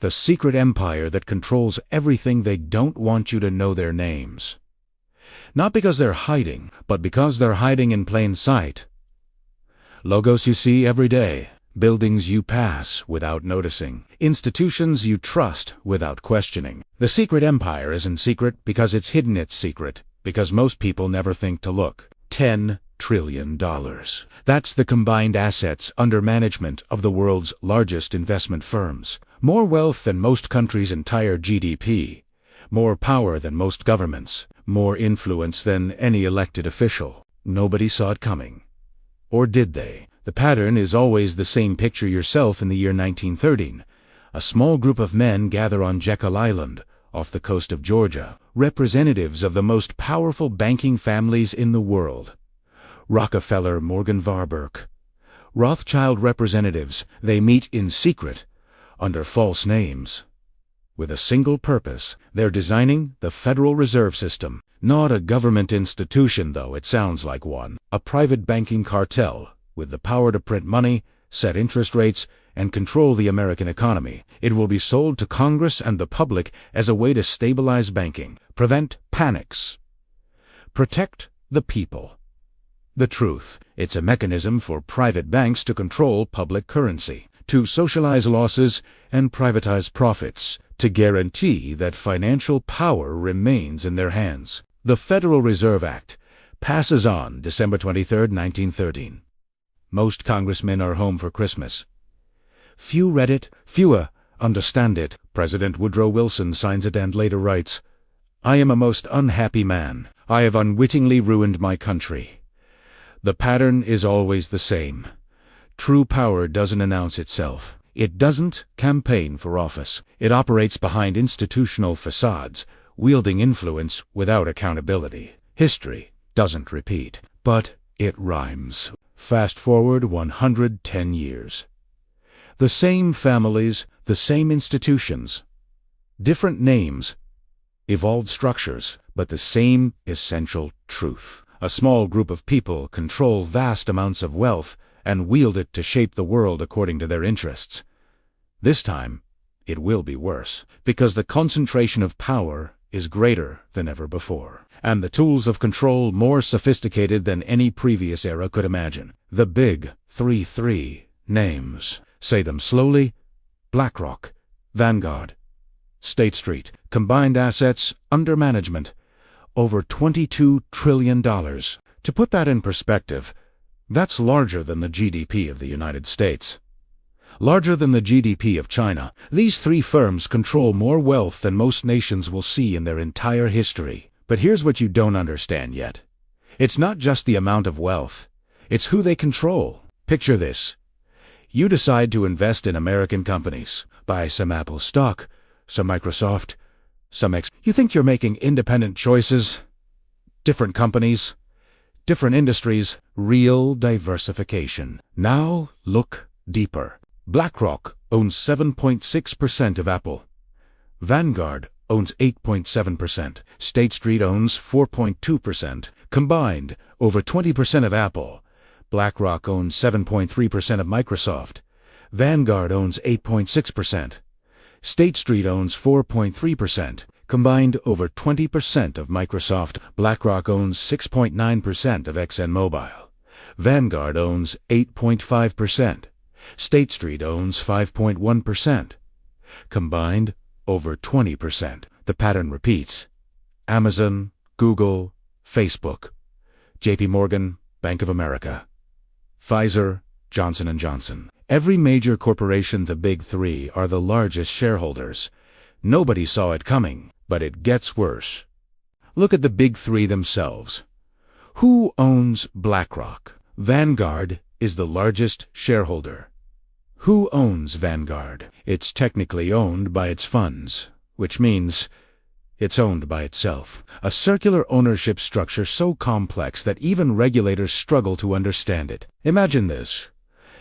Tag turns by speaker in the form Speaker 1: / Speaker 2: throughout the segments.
Speaker 1: The secret empire that controls everything they don't want you to know their names. Not because they're hiding, but because they're hiding in plain sight. Logos you see every day, buildings you pass without noticing, institutions you trust without questioning. The secret empire isn't secret because it's hidden its secret, because most people never think to look. $10 trillion. That's the combined assets under management of the world's largest investment firms. More wealth than most countries' entire GDP. More power than most governments. More influence than any elected official. Nobody saw it coming. Or did they? The pattern is always the same. Picture yourself in the year 1913. A small group of men gather on Jekyll Island, off the coast of Georgia, representatives of the most powerful banking families in the world. Rockefeller, Morgan Warburg. Rothschild representatives. They meet in secret, under false names. With a single purpose. They're designing the Federal Reserve System. Not a government institution, though it sounds like one. A private banking cartel, with the power to print money, set interest rates, and control the American economy. It will be sold to Congress and the public as a way to stabilize banking, prevent panics, protect the people. The truth, it's a mechanism for private banks to control public currency, to socialize losses and privatize profits, to guarantee that financial power remains in their hands. The Federal Reserve Act passes on December 23, 1913. Most congressmen are home for Christmas. Few read it, fewer understand it. President Woodrow Wilson signs it and later writes, "I am a most unhappy man. I have unwittingly ruined my country." The pattern is always the same. True power doesn't announce itself. It doesn't campaign for office. It operates behind institutional facades, wielding influence without accountability. History doesn't repeat, but it rhymes. Fast forward 110 years. The same families, the same institutions, different names, evolved structures, but the same essential truth. A small group of people control vast amounts of wealth and wield it to shape the world according to their interests. This time, it will be worse, because the concentration of power is greater than ever before, and the tools of control more sophisticated than any previous era could imagine. The big 3 names. Say them slowly: BlackRock, Vanguard, State Street. Combined assets under management, over $22 trillion. To put that in perspective, that's larger than the GDP of the United States. Larger than the GDP of China. These three firms control more wealth than most nations will see in their entire history. But here's what you don't understand yet. It's not just the amount of wealth. It's who they control. Picture this. You decide to invest in American companies. Buy some Apple stock, some Microsoft, some X. You think you're making independent choices? Different companies, different industries, real diversification. Now look deeper. BlackRock owns 7.6% of Apple. Vanguard owns 8.7%. State Street owns 4.2%. Combined, over 20% of Apple. BlackRock owns 7.3% of Microsoft. Vanguard owns 8.6%. State Street owns 4.3%. Combined, over 20% of Microsoft. BlackRock owns 6.9% of ExxonMobil. Vanguard owns 8.5%. State Street owns 5.1%. Combined, over 20%. The pattern repeats. Amazon, Google, Facebook, JP Morgan, Bank of America, Pfizer, Johnson & Johnson. Every major corporation, the big three, are the largest shareholders. Nobody saw it coming, but it gets worse. Look at the big three themselves. Who owns BlackRock? Vanguard is the largest shareholder. Who owns Vanguard? It's technically owned by its funds, which means it's owned by itself. A circular ownership structure so complex that even regulators struggle to understand it. Imagine this.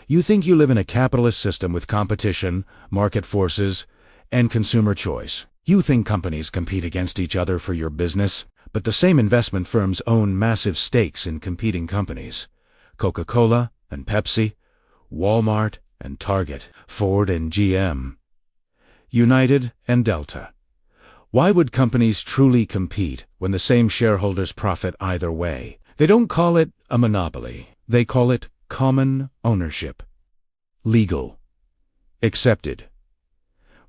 Speaker 1: You think you live in a capitalist system with competition, market forces, and consumer choice. You think companies compete against each other for your business, but the same investment firms own massive stakes in competing companies. Coca-Cola and Pepsi, Walmart and Target, Ford and GM. United, and Delta. Why would companies truly compete when the same shareholders profit either way? They don't call it a monopoly. They call it common ownership. Legal. Accepted.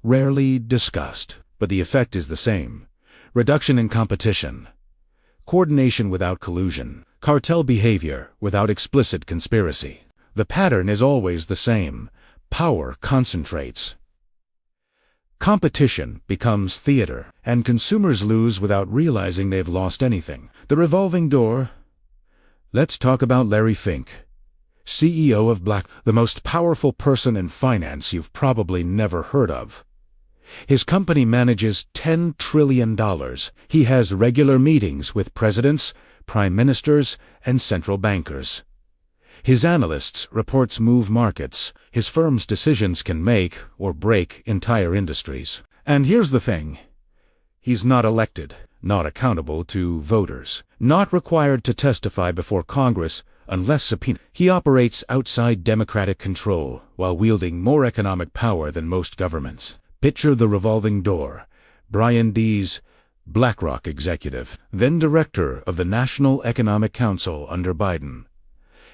Speaker 1: Rarely discussed, but the effect is the same. Reduction in competition. Coordination without collusion. Cartel behavior without explicit conspiracy. The pattern is always the same. Power concentrates. Competition becomes theater, and consumers lose without realizing they've lost anything. The revolving door. Let's talk about Larry Fink, CEO of BlackRock, the most powerful person in finance you've probably never heard of. His company manages $10 trillion. He has regular meetings with presidents, prime ministers, and central bankers. His analysts' reports move markets. His firm's decisions can make or break entire industries. And here's the thing. He's not elected, not accountable to voters, not required to testify before Congress unless subpoenaed. He operates outside democratic control while wielding more economic power than most governments. Picture the revolving door. Brian Dees, BlackRock executive, then director of the National Economic Council under Biden,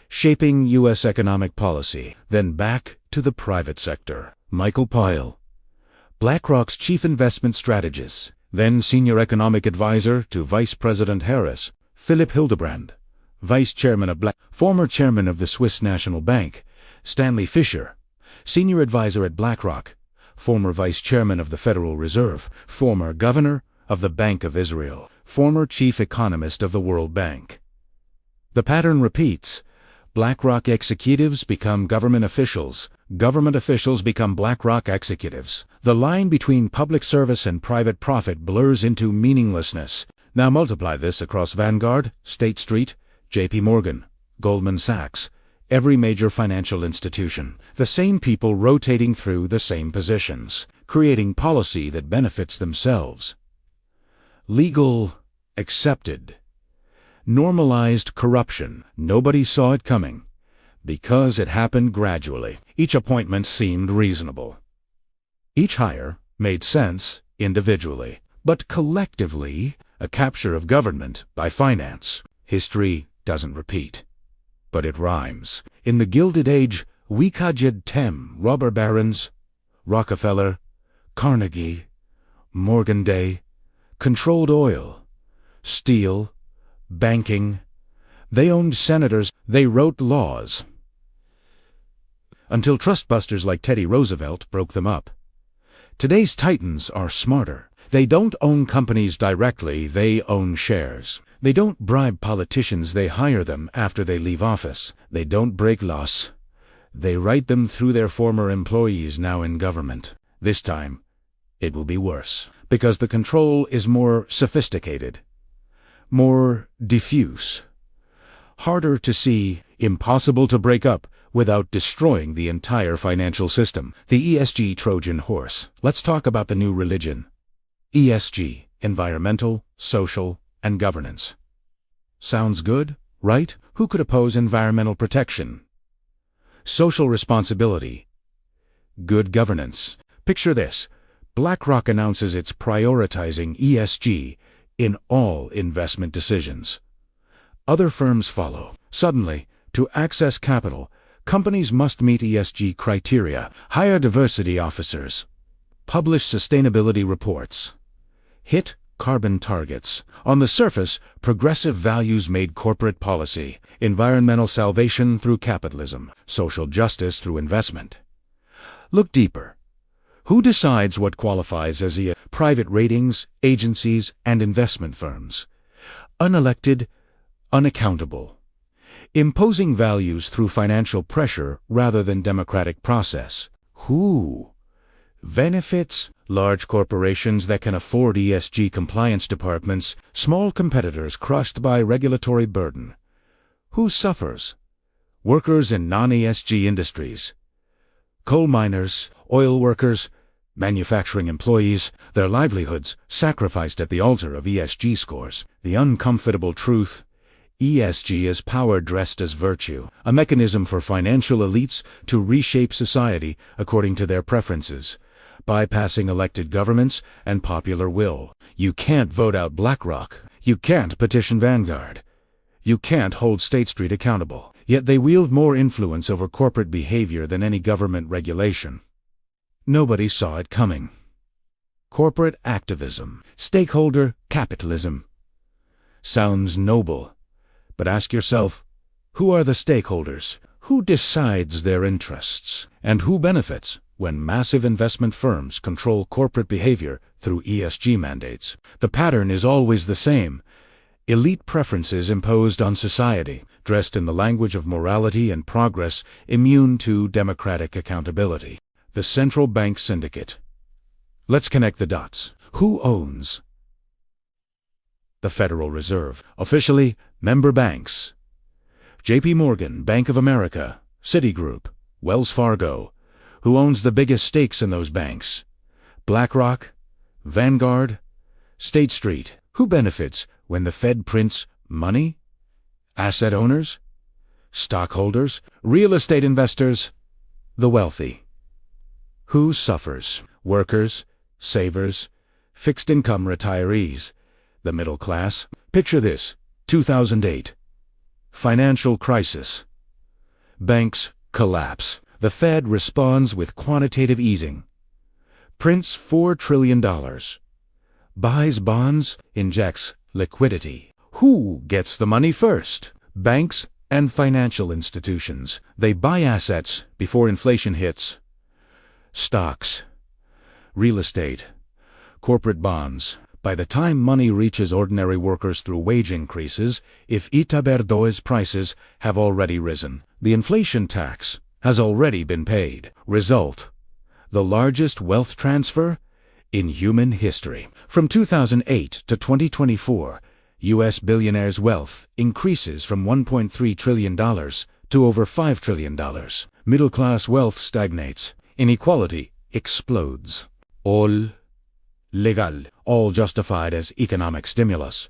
Speaker 1: shaping U.S. economic policy, then back to the private sector. Michael Pyle, BlackRock's chief investment strategist, then senior economic advisor to Vice President Harris. Philip Hildebrand, vice chairman of former chairman of the Swiss National Bank. Stanley Fischer, senior advisor at BlackRock, former vice chairman of the Federal Reserve, former governor of the Bank of Israel, former chief economist of the World Bank. The pattern repeats. BlackRock executives become government officials become BlackRock executives. The line between public service and private profit blurs into meaninglessness. Now multiply this across Vanguard, State Street, J.P. Morgan, Goldman Sachs, every major financial institution. The same people rotating through the same positions, creating policy that benefits themselves. Legal, accepted. Normalized corruption. Nobody saw it coming, because it happened gradually. Each appointment seemed reasonable. Each hire made sense individually, but collectively, a capture of government by finance. History doesn't repeat, but it rhymes. In the Gilded Age, Wikajed Tem, robber barons, Rockefeller, Carnegie, Morgan Day, controlled oil, steel, banking. They owned senators. They wrote laws. Until trustbusters like Teddy Roosevelt broke them up. Today's titans are smarter. They don't own companies directly. They own shares. They don't bribe politicians. They hire them after they leave office. They don't break laws. They write them through their former employees now in government. This time, it will be worse, because the control is more sophisticated, more diffuse, harder to see, impossible to break up without destroying the entire financial system. The ESG Trojan horse. Let's talk about the new religion. ESG, environmental, social, and governance. Sounds good, right? Who could oppose environmental protection? Social responsibility. Good governance. Picture this. BlackRock announces it's prioritizing ESG in all investment decisions. Other firms follow. Suddenly, to access capital, companies must meet ESG criteria, hire diversity officers, publish sustainability reports, hit carbon targets. On the surface, progressive values made corporate policy, environmental salvation through capitalism, social justice through investment. Look deeper. Who decides what qualifies as ESG? Private ratings, agencies, and investment firms. Unelected, unaccountable. Imposing values through financial pressure rather than democratic process. Who benefits? Large corporations that can afford ESG compliance departments, small competitors crushed by regulatory burden. Who suffers? Workers in non-ESG industries. Coal miners, oil workers, manufacturing employees, their livelihoods sacrificed at the altar of ESG scores. The uncomfortable truth: ESG is power dressed as virtue, a mechanism for financial elites to reshape society according to their preferences. bypassing elected governments and popular will. You can't vote out BlackRock. You can't petition Vanguard. You can't hold State Street accountable. Yet they wield more influence over corporate behavior than any government regulation. Nobody saw it coming. Corporate activism, stakeholder capitalism. Sounds noble, but ask yourself, who are the stakeholders? Who decides their interests? And who benefits when massive investment firms control corporate behavior through ESG mandates? The pattern is always the same. Elite preferences imposed on society, dressed in the language of morality and progress, immune to democratic accountability. The central bank syndicate. Let's connect the dots. Who owns? The Federal Reserve. Officially, member banks. J.P. Morgan, Bank of America, Citigroup, Wells Fargo. Who owns the biggest stakes in those banks? BlackRock, Vanguard, State Street. Who benefits when the Fed prints money? Asset owners? Stockholders? Real estate investors? The wealthy. Who suffers? Workers, savers, fixed-income retirees, the middle class. Picture this, 2008. Financial crisis. Banks collapse. The Fed responds with quantitative easing. Prints $4 trillion. Buys bonds, injects liquidity. Who gets the money first? Banks and financial institutions. They buy assets before inflation hits. Stocks, real estate, corporate bonds. By the time money reaches ordinary workers through wage increases, if Itaberdo's prices have already risen, the inflation tax has already been paid. Result: the largest wealth transfer in human history. From 2008 to 2024, U.S. billionaires' wealth increases from $1.3 trillion to over $5 trillion. Middle-class wealth stagnates. Inequality explodes. All legal, all justified as economic stimulus,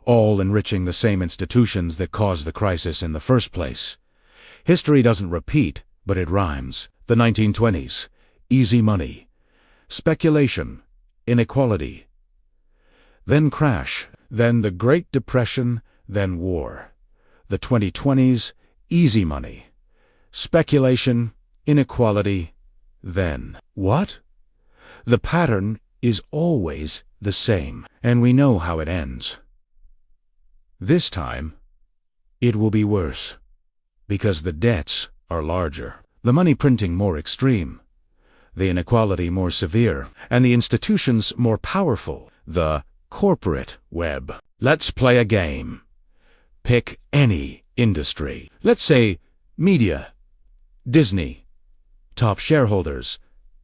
Speaker 1: all enriching the same institutions that caused the crisis in the first place. History doesn't repeat, but it rhymes. The 1920s, easy money, speculation, inequality. Then crash, then the Great Depression, then war. The 2020s, easy money, speculation, inequality, then what? The pattern is always the same, and we know how it ends. This time, it will be worse, because the debts are larger, the money printing more extreme, the inequality more severe, and the institutions more powerful, the corporate web. Let's play a game. Pick any industry. Let's say media, Disney. Top shareholders: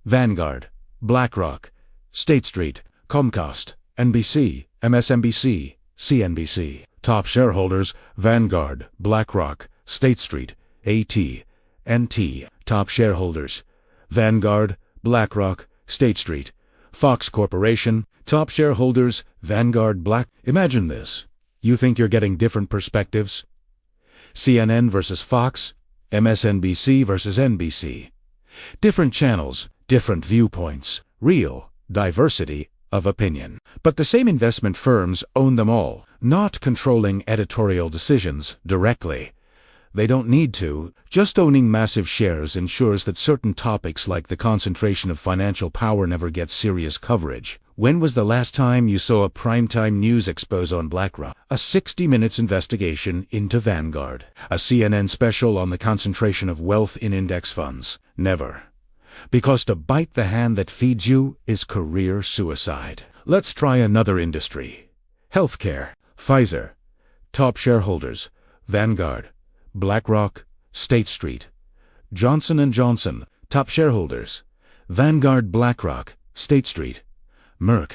Speaker 1: Vanguard, BlackRock, State Street, Comcast, NBC, MSNBC, CNBC. Top shareholders: Vanguard, BlackRock, State Street, AT&T. Top shareholders: Vanguard, BlackRock, State Street, Fox Corporation. Top shareholders: Vanguard, Imagine this. You think you're getting different perspectives? CNN versus Fox, MSNBC versus NBC. Different channels, different viewpoints, real diversity of opinion. But the same investment firms own them all, not controlling editorial decisions directly. They don't need to. Just owning massive shares ensures that certain topics like the concentration of financial power never get serious coverage. When was the last time you saw a primetime news expose on BlackRock? A 60 Minutes investigation into Vanguard? A CNN special on the concentration of wealth in index funds? Never. Because to bite the hand that feeds you is career suicide. Let's try another industry. Healthcare. Pfizer. Top shareholders: Vanguard, BlackRock, State Street. Johnson & Johnson. Top shareholders: Vanguard, BlackRock, State Street. Merck.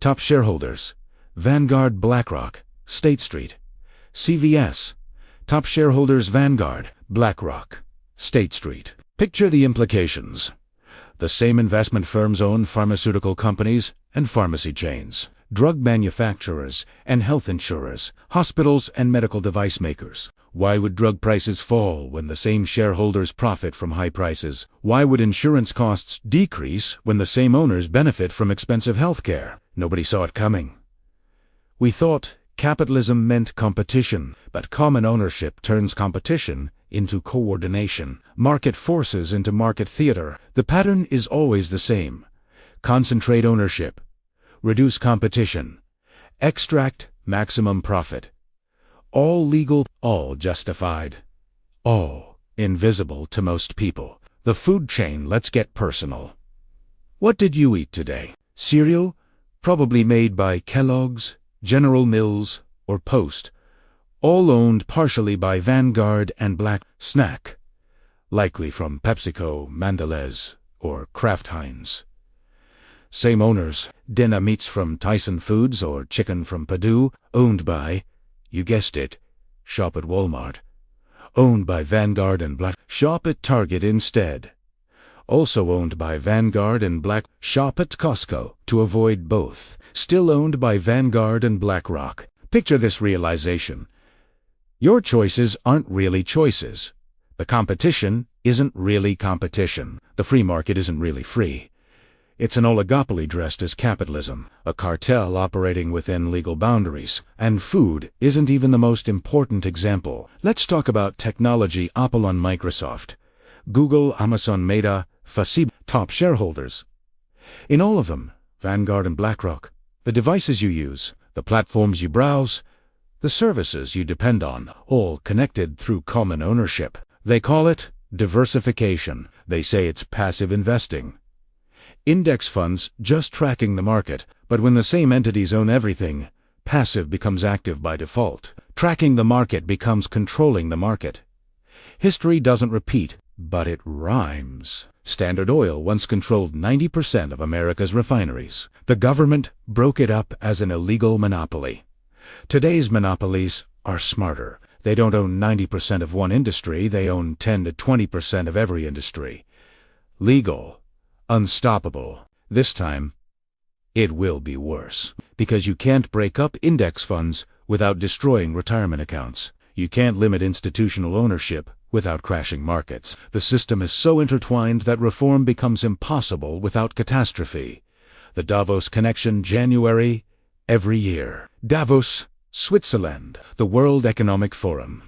Speaker 1: Top shareholders: Vanguard, BlackRock, State Street. CVS. Top shareholders: Vanguard, BlackRock, State Street. Picture the implications. The same investment firms own pharmaceutical companies and pharmacy chains. drug manufacturers and health insurers, hospitals and medical device makers. Why would drug prices fall when the same shareholders profit from high prices? Why would insurance costs decrease when the same owners benefit from expensive health care? Nobody saw it coming. We thought capitalism meant competition, but common ownership turns competition into coordination, market forces into market theater. The pattern is always the same. Concentrate ownership, reduce competition, extract maximum profit. All legal, all justified, all invisible to most people. The food chain. Let's get personal. What did you eat today? Cereal? Probably made by Kellogg's, General Mills, or Post, all owned partially by Vanguard and BlackRock. Snack? Likely from PepsiCo, Mondelez, or Kraft Heinz. Same owners. Dinner meats from Tyson Foods or chicken from Perdue, owned by, you guessed it, shop at Walmart. Owned by Vanguard and BlackRock. Shop at Target instead. Also owned by Vanguard and BlackRock. Shop at Costco to avoid both. Still owned by Vanguard and BlackRock. Picture this realization. Your choices aren't really choices. The competition isn't really competition. The free market isn't really free. It's an oligopoly dressed as capitalism, a cartel operating within legal boundaries. And food isn't even the most important example. Let's talk about technology. Apple on Microsoft, Google, Amazon, Meta, Facib, top shareholders. In all of them, Vanguard and BlackRock, the devices you use, the platforms you browse, the services you depend on, all connected through common ownership. They call it diversification. They say it's passive investing. Index funds just tracking the market, but when the same entities own everything, passive becomes active by default. Tracking the market becomes controlling the market. History doesn't repeat, but it rhymes. Standard Oil once controlled 90% of America's refineries. The government broke it up as an illegal monopoly. Today's monopolies are smarter. They don't own 90% of one industry, they own 10 to 20% of every industry. Legal. Unstoppable. This time, it will be worse. Because you can't break up index funds without destroying retirement accounts. You can't limit institutional ownership without crashing markets. The system is so intertwined that reform becomes impossible without catastrophe. The Davos Connection, January, every year. Davos, Switzerland, the World Economic Forum.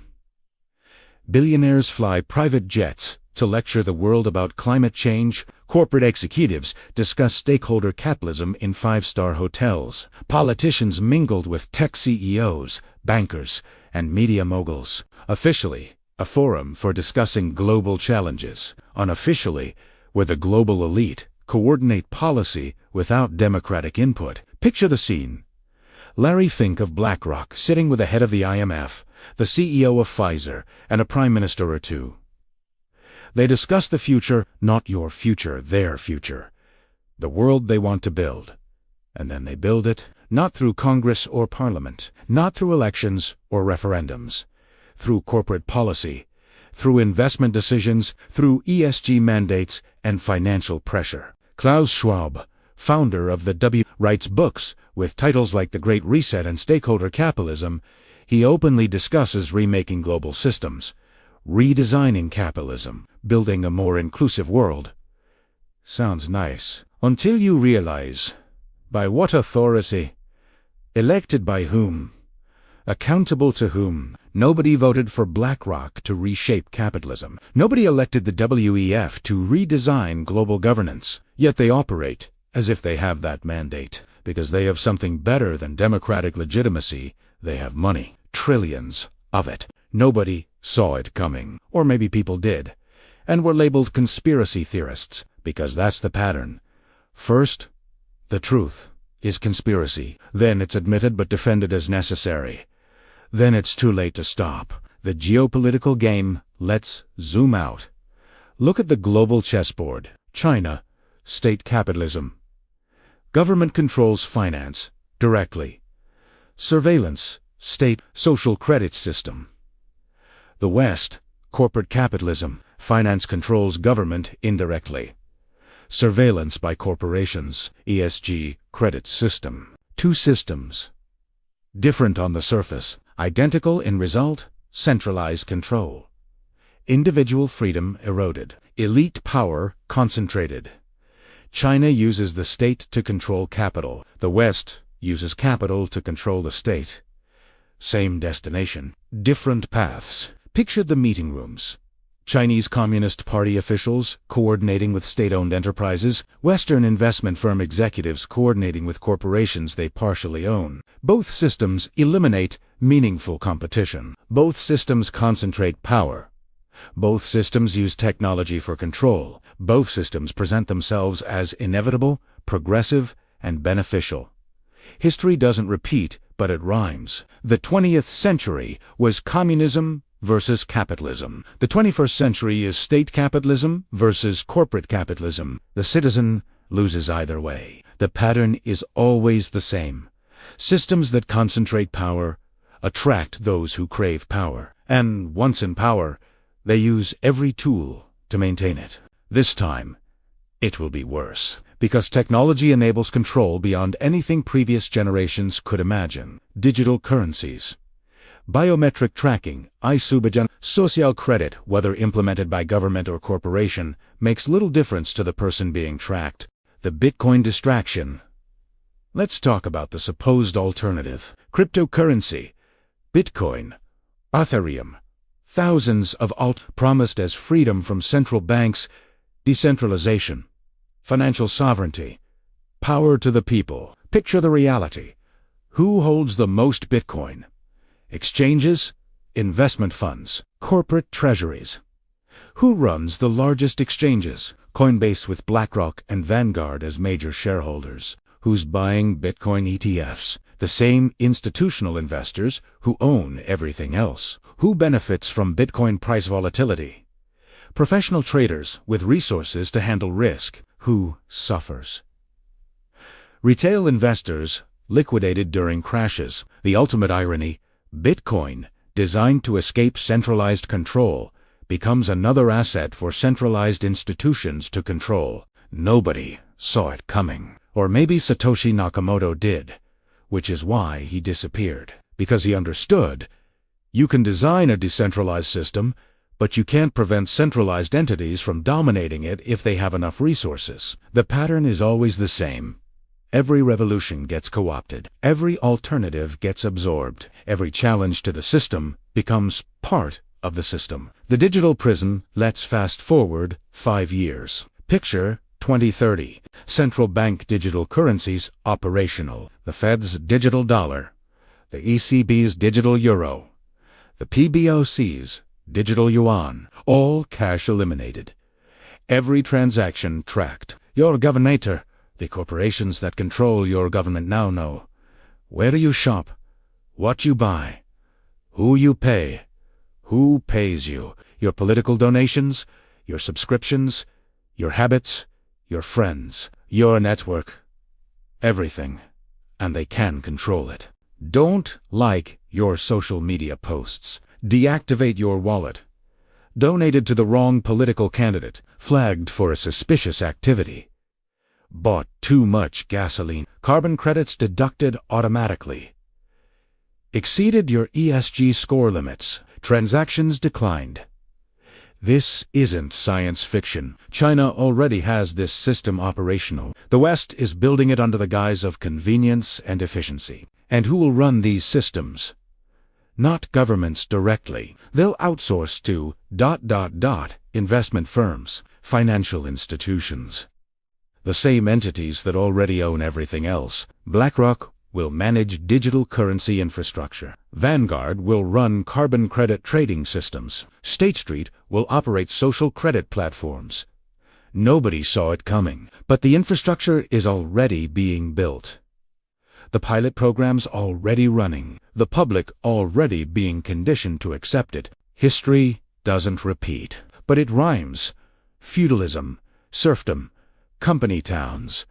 Speaker 1: Billionaires fly private jets to lecture the world about climate change. Corporate executives discuss stakeholder capitalism in five-star hotels. Politicians mingled with tech CEOs, bankers, and media moguls. Officially, a forum for discussing global challenges. Unofficially, where the global elite coordinate policy without democratic input. Picture the scene. Larry Fink of BlackRock sitting with the head of the IMF, the CEO of Pfizer, and a prime minister or two. They discuss the future, not your future, their future. The world they want to build. And then they build it, not through Congress or Parliament, not through elections or referendums, through corporate policy, through investment decisions, through ESG mandates and financial pressure. Klaus Schwab, founder of the writes books with titles like The Great Reset and Stakeholder Capitalism. He openly discusses remaking global systems, redesigning capitalism, building a more inclusive world. Sounds nice. Until you realize, by what authority? Elected by whom? Accountable to whom? Nobody voted for BlackRock to reshape capitalism. Nobody elected the WEF to redesign global governance. Yet they operate as if they have that mandate. Because they have something better than democratic legitimacy. They have money. Trillions of it. Nobody saw it coming. Or maybe people did. And were labeled conspiracy theorists. Because that's the pattern. First, the truth is conspiracy. Then it's admitted but defended as necessary. Then it's too late to stop. The geopolitical game. Let's zoom out. Look at the global chessboard. China, state capitalism. Government controls finance, directly. Surveillance, state, social credit system. The West, corporate capitalism. Finance controls government indirectly. Surveillance by corporations, ESG, credit system. Two systems. Different on the surface, identical in result, centralized control. Individual freedom eroded. Elite power concentrated. China uses the state to control capital. The West uses capital to control the state. Same destination, different paths. Picture the meeting rooms. Chinese Communist Party officials coordinating with state-owned enterprises, Western investment firm executives coordinating with corporations they partially own. Both systems eliminate meaningful competition. Both systems concentrate power. Both systems use technology for control. Both systems present themselves as inevitable, progressive, and beneficial. History doesn't repeat, but it rhymes. The 20th century was communism versus capitalism. The 21st century is state capitalism versus corporate capitalism. The citizen loses either way. The pattern is always the same. Systems that concentrate power attract those who crave power. And once in power, they use every tool to maintain it. This time, it will be worse, because technology enables control beyond anything previous generations could imagine. Digital currencies. Biometric tracking, social credit, whether implemented by government or corporation, makes little difference to the person being tracked. The Bitcoin distraction. Let's talk about the supposed alternative. Cryptocurrency. Bitcoin. Ethereum. Thousands of promised as freedom from central banks, decentralization, financial sovereignty, power to the people. Picture the reality. Who holds the most Bitcoin? Exchanges, investment funds, corporate treasuries. Who runs the largest exchanges? Coinbase with BlackRock and Vanguard as major shareholders. Who's buying Bitcoin ETFs? The same institutional investors who own everything else. Who benefits from Bitcoin price volatility? Professional traders with resources to handle risk. Who suffers? Retail investors liquidated during crashes. The ultimate irony, Bitcoin, designed to escape centralized control, becomes another asset for centralized institutions to control. Nobody saw it coming. Or maybe Satoshi Nakamoto did, which is why he disappeared. Because he understood, you can design a decentralized system, but you can't prevent centralized entities from dominating it if they have enough resources. The pattern is always the same. Every revolution gets co-opted. Every alternative gets absorbed. Every challenge to the system becomes part of the system. The digital prison. Let's fast forward 5 years. Picture 2030. Central bank digital currencies operational. The Fed's digital dollar. The ECB's digital euro. The PBOC's digital yuan. All cash eliminated. Every transaction tracked. Your governor. The corporations that control your government now know where you shop, what you buy, who you pay, who pays you, your political donations, your subscriptions, your habits, your friends, your network, everything, and they can control it. Don't like your social media posts. Deactivate your wallet. Donated to the wrong political candidate. Flagged for a suspicious activity. Bought too much gasoline. Carbon credits deducted automatically. Exceeded your ESG score limits. Transactions declined. This isn't science fiction. China already has this system operational. The West is building it under the guise of convenience and efficiency. And who will run these systems? Not governments directly. They'll outsource to ... investment firms, financial institutions. The same entities that already own everything else. BlackRock will manage digital currency infrastructure. Vanguard will run carbon credit trading systems. State Street will operate social credit platforms. Nobody saw it coming, but the infrastructure is already being built. The pilot program's already running. The public already being conditioned to accept it. History doesn't repeat, but it rhymes. Feudalism, serfdom, company towns.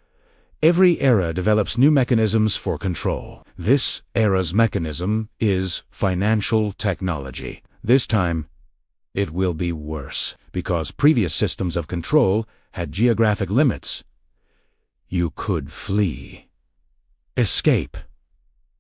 Speaker 1: Every era develops new mechanisms for control. This era's mechanism is financial technology. This time, it will be worse, because previous systems of control had geographic limits. You could flee. escape,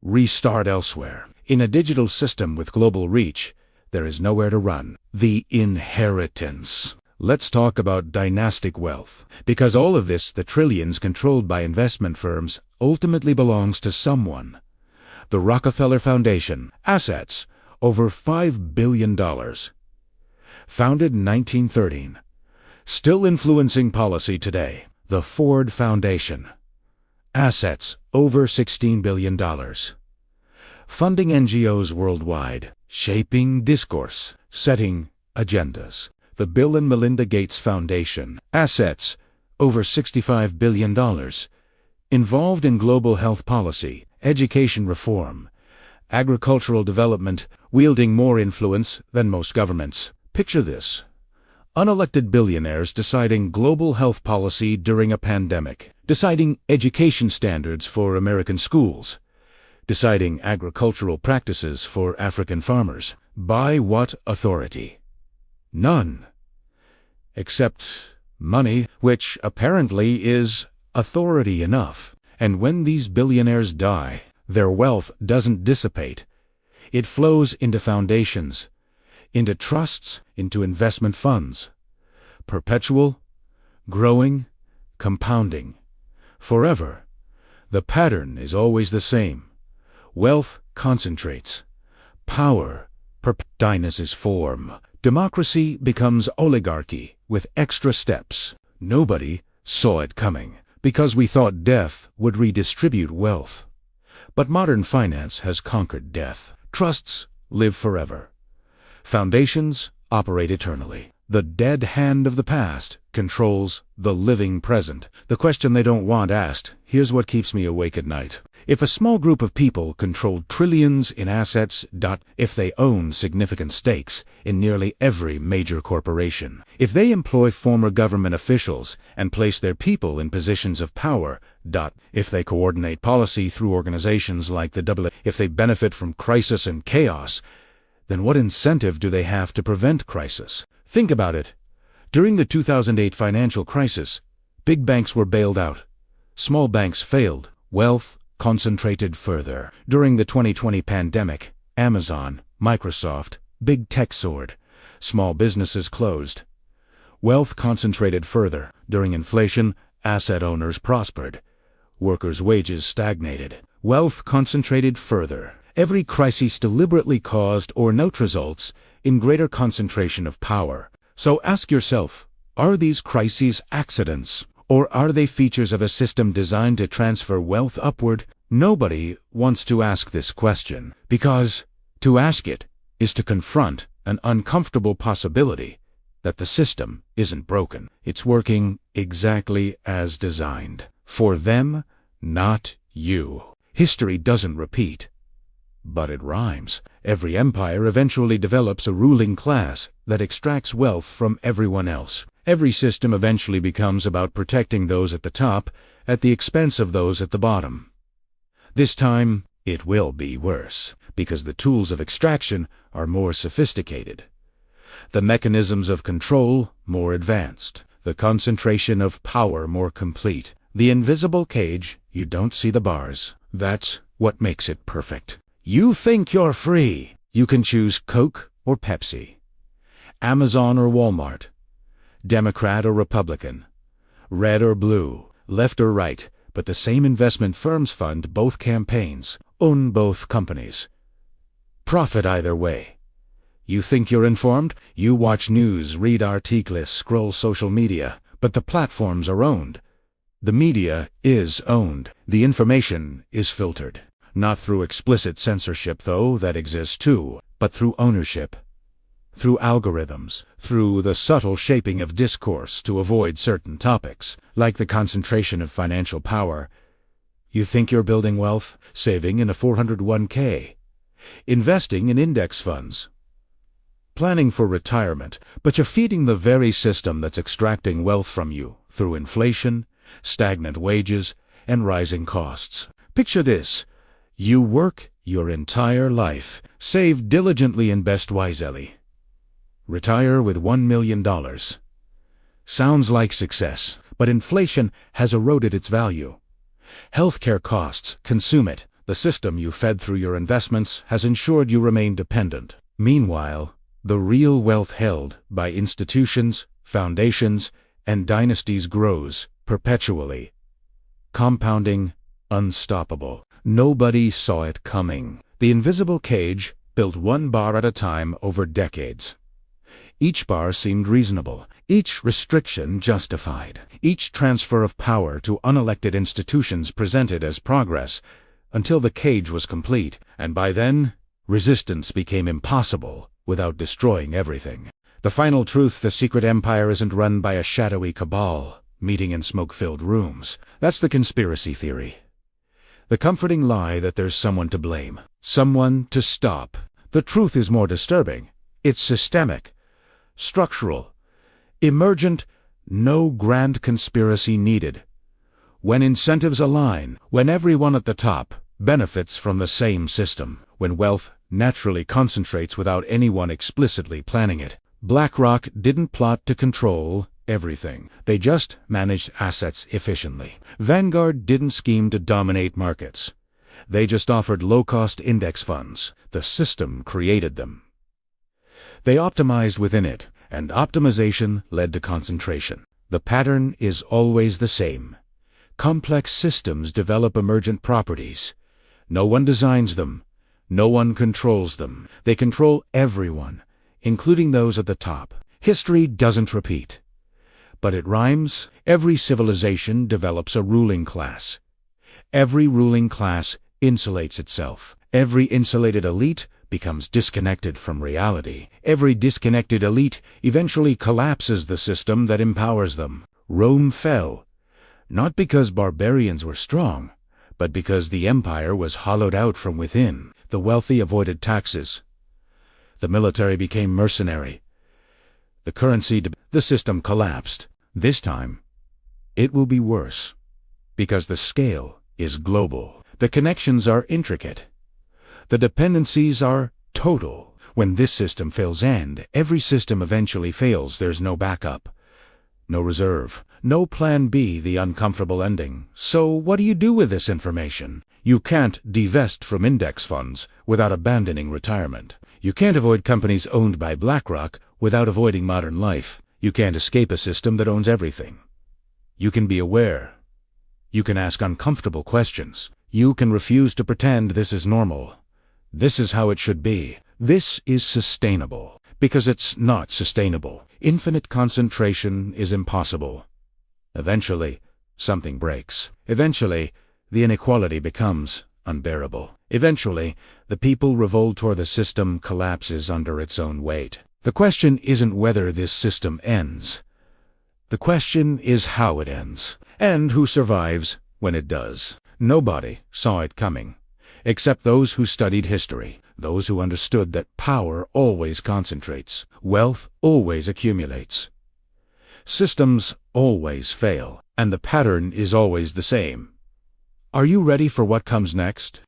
Speaker 1: restart elsewhere. In a digital system with global reach, there is nowhere to run. The inheritance. Let's talk about dynastic wealth. Because all of this, the trillions controlled by investment firms, ultimately belongs to someone. The Rockefeller Foundation. Assets, over $5 billion. Founded in 1913. Still influencing policy today. The Ford Foundation. Assets, over $16 billion. Funding NGOs worldwide. Shaping discourse. Setting agendas. The Bill and Melinda Gates Foundation. Assets, over $65 billion. Involved in global health policy, education reform, agricultural development, wielding more influence than most governments. Picture this. Unelected billionaires deciding global health policy during a pandemic, deciding education standards for American schools, deciding agricultural practices for African farmers. By what authority? None. Except money, which apparently is authority enough. And when these billionaires die, their wealth doesn't dissipate. It flows into foundations, into trusts, into investment funds. Perpetual, growing, compounding. Forever. The pattern is always the same. Wealth concentrates. Power dynasties form. Democracy becomes oligarchy with extra steps. Nobody saw it coming because we thought death would redistribute wealth. But modern finance has conquered death. Trusts live forever. Foundations operate eternally. The dead hand of the past controls the living present. The question they don't want asked, here's what keeps me awake at night. If a small group of people control trillions in assets, if they own significant stakes in nearly every major corporation, if they employ former government officials and place their people in positions of power, if they coordinate policy through organizations like the WHO, if they benefit from crisis and chaos, then what incentive do they have to prevent crisis? Think about it. During the 2008 financial crisis, big banks were bailed out. Small banks failed. Wealth concentrated further. During the 2020 pandemic, Amazon, Microsoft, big tech soared. Small businesses closed. Wealth concentrated further. During inflation, asset owners prospered. Workers' wages stagnated. Wealth concentrated further. Every crisis deliberately caused or note results in greater concentration of power. So ask yourself, are these crises accidents? Or are they features of a system designed to transfer wealth upward? Nobody wants to ask this question, because to ask it is to confront an uncomfortable possibility that the system isn't broken. It's working exactly as designed. For them, not you. History doesn't repeat, but it rhymes. Every empire eventually develops a ruling class that extracts wealth from everyone else. Every system eventually becomes about protecting those at the top at the expense of those at the bottom. This time, it will be worse, because the tools of extraction are more sophisticated. The mechanisms of control more advanced. The concentration of power more complete. The invisible cage, you don't see the bars. That's what makes it perfect. You think you're free. You can choose Coke or Pepsi, Amazon or Walmart, Democrat or Republican, red or blue, left or right, but the same investment firms fund both campaigns, own both companies, profit either way. You think you're informed? You watch news, read articles, scroll social media, but the platforms are owned. The media is owned. The information is filtered. Not through explicit censorship, though, that exists too, but through ownership. Through algorithms, through the subtle shaping of discourse to avoid certain topics, like the concentration of financial power. You think you're building wealth, saving in a 401k, investing in index funds, planning for retirement, but you're feeding the very system that's extracting wealth from you through inflation, stagnant wages, and rising costs. Picture this. You work your entire life, save diligently, invest wisely. Retire with $1 million. Sounds like success, but inflation has eroded its value. Healthcare costs, consume it. The system you fed through your investments has ensured you remain dependent. Meanwhile, the real wealth held by institutions, foundations, and dynasties grows perpetually, compounding, unstoppable. Nobody saw it coming. The invisible cage built one bar at a time over decades. Each bar seemed reasonable, each restriction justified, each transfer of power to unelected institutions presented as progress, until the cage was complete, and by then, resistance became impossible without destroying everything. The final truth: the secret empire isn't run by a shadowy cabal, meeting in smoke-filled rooms. That's the conspiracy theory. The comforting lie that there's someone to blame, someone to stop. The truth is more disturbing. It's systemic, structural, emergent, no grand conspiracy needed. When incentives align, when everyone at the top benefits from the same system, when wealth naturally concentrates without anyone explicitly planning it. BlackRock didn't plot to control everything. They just managed assets efficiently. Vanguard didn't scheme to dominate markets. They just offered low-cost index funds. The system created them. They optimized within it, and optimization led to concentration. The pattern is always the same. Complex systems develop emergent properties. No one designs them. No one controls them. They control everyone, including those at the top. History doesn't repeat, but it rhymes. Every civilization develops a ruling class. Every ruling class insulates itself. Every insulated elite becomes disconnected from reality. Every disconnected elite eventually collapses the system that empowers them. Rome fell, not because barbarians were strong, but because the empire was hollowed out from within. The wealthy avoided taxes. The military became mercenary. The currency, the system collapsed. This time, it will be worse, because the scale is global. The connections are intricate. The dependencies are total. When this system fails, and every system eventually fails, there's no backup, no reserve, no plan B, the uncomfortable ending. So what do you do with this information? You can't divest from index funds without abandoning retirement. You can't avoid companies owned by BlackRock without avoiding modern life. You can't escape a system that owns everything. You can be aware. You can ask uncomfortable questions. You can refuse to pretend this is normal. This is how it should be. This is sustainable. Because it's not sustainable. Infinite concentration is impossible. Eventually, something breaks. Eventually, the inequality becomes unbearable. Eventually, the people revolt or the system collapses under its own weight. The question isn't whether this system ends. The question is how it ends, and who survives when it does. Nobody saw it coming, except those who studied history, those who understood that power always concentrates, wealth always accumulates. Systems always fail, and the pattern is always the same. Are you ready for what comes next?